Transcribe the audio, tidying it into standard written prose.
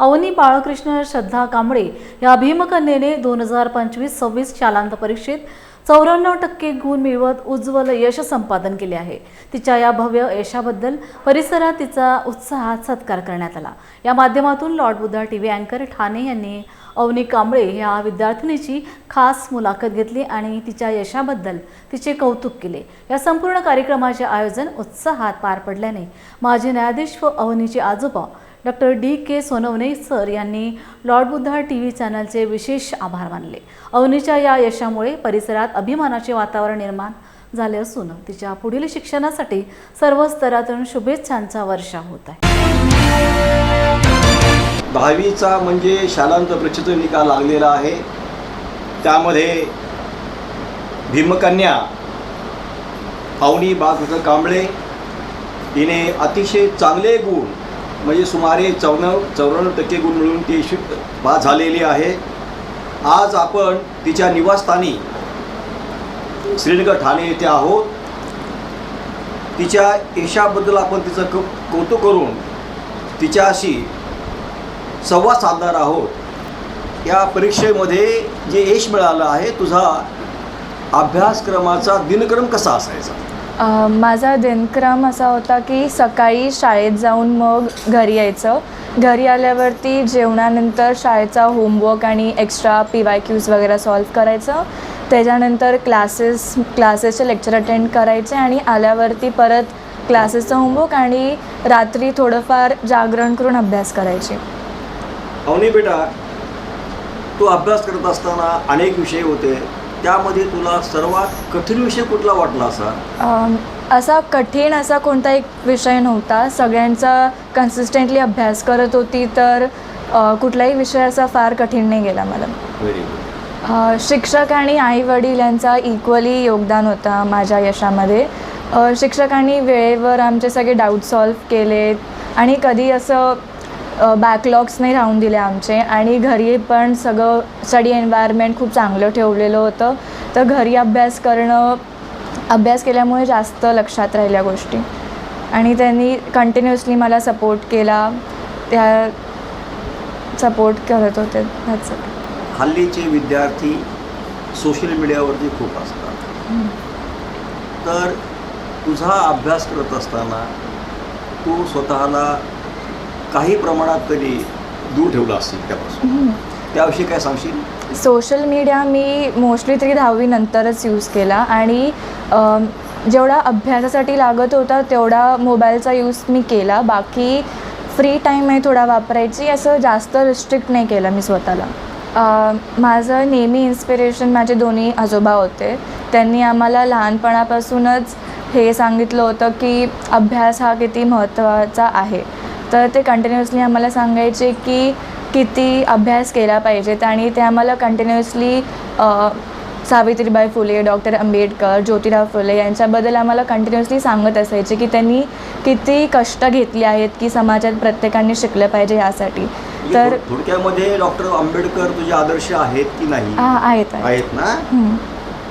अवनी बाळकृष्ण श्रद्धा कांबळे या भीमकन्येने 2025-26 शालांत परीक्षेत 94% गुण मिळवत उज्ज्वल यश संपादन केले आहे। तिच्या या भव्य यशाबद्दल परिसरात तिचा उत्साहात सत्कार करण्यात आला। या माध्यमातून लॉर्ड बुद्धा टीव्ही अँकर ठाणे यांनी अवनी कांबळे या विद्यार्थिनीची खास मुलाखत घेतली आणि तिच्या यशाबद्दल तिचे कौतुक केले। या संपूर्ण कार्यक्रमाचे आयोजन उत्साहात पार पडल्याने माजी न्यायाधीश व अवनीचे आजोबा डॉक्टर डी.के. सोनवणे सर यांनी लॉर्ड बुद्धा टीव्ही चॅनलचे विशेष आभार मानले। अवनीच्या या यशामुळे परिसरात अभिमानाचे वातावरण निर्माण झाले असून तिच्या पुढील शिक्षणासाठी सर्व स्तरातून शुभेच्छांचा वर्षा होत आहे। 10वीचा म्हणजे शालांत परीक्षेचा निकाल लागलेला आहे। त्यामध्ये भीमकन्या अवनी बाळकृष्ण कांबळे हिने अतिशय चांगले गुण म्हणजे सुमारे 94% गुण मिळून ती पास झालेली आहे। आज आपण तिच्या निवासस्थानी श्रीनगर ठाणे येथे आहोत। तिच्या यशाबद्दल आपण तिचं कौतुक करून तिच्याशी संवाद साधणार आहोत। या परीक्षेमध्ये जे यश मिळालं आहे, तुझा अभ्यासक्रमाचा दिनक्रम कसा असायचा? माझा दिनक्रम असा होता की सकाळी शाळेत जाऊन मग घरी यायचं। घरी आल्यावरती जेवणानंतर शाळेचा होमवर्क आणि एक्स्ट्रा PYQs वगैरे सॉल्व करायचं। त्याच्यानंतर क्लासेसचे लेक्चर अटेंड करायचे आणि आल्यावरती परत क्लासेसचा होमवर्क आणि रात्री थोडंफार जागरण करून अभ्यास करायचे। अवनी बेटा, तू अभ्यास करत असताना अनेक विषय होते, त्यामध्ये तुला सर्वात कठीण विषय कुठला वाटला असा? असा कठीण असा कोणता एक विषय नव्हता। सगळ्यांचा कन्सिस्टंटली अभ्यास करत होती, तर कुठलाही विषय असा फार कठीण नाही गेला मला। Very good. शिक्षक आणि आई-वडील यांचा इक्वली योगदान होता माझ्या यशामध्ये। शिक्षकांनी वेळेवर आमचे सगळे डाऊट सॉल्व केलेत आणि कधी असं बॅकलॉग्स नाही राहून दिले आमचे। आणि घरी पण सगळं स्टडी एन्व्हायरमेंट खूप चांगलं ठेवलेलं होतं, तर घरी अभ्यास केल्यामुळे जास्त लक्षात राहिल्या गोष्टी आणि त्यांनी कंटिन्युअसली मला सपोर्ट केला, त्या सपोर्ट करत होते। हल्लीचे विद्यार्थी सोशल मीडियावरती खूप असतात, तर तुझा अभ्यास करत असताना तू स्वतःला काही प्रमाणात तरी दूर ठेवला असेल त्यापासून, त्याविषयी काय सांगशील? सोशल मीडिया मी मोस्टली तरी 10वी नंतरच यूज केला आणि जेवढा अभ्यासासाठी लागत होता तेवढा मोबाईलचा यूज मी केला। बाकी फ्री टाईम आहे थोडा वापरायची, असं जास्त रिस्ट्रिक्ट नाही केलं मी स्वतःला। माझं नेहमी इन्स्पिरेशन माझे दोन्ही आजोबा होते। त्यांनी आम्हाला लहानपणापासूनच हे सांगितलं होतं की अभ्यास हा किती महत्त्वाचा आहे, तर ते कंटिन्युअसली आम्हाला सांगायचे की किती अभ्यास केला पाहिजेत आणि ते आम्हाला कंटिन्युअसली सावित्रीबाई फुले, डॉक्टर आंबेडकर, ज्योतिराव फुले यांच्याबद्दल आम्हाला कंटिन्युअसली सांगत असायचे की त्यांनी किती कष्ट घेतले आहेत की समाजात प्रत्येकाने शिकलं पाहिजे यासाठी। तर थोडक्यामध्ये डॉक्टर आंबेडकर तुझे आदर्श आहेत की नाही? आहेत आहेत ना?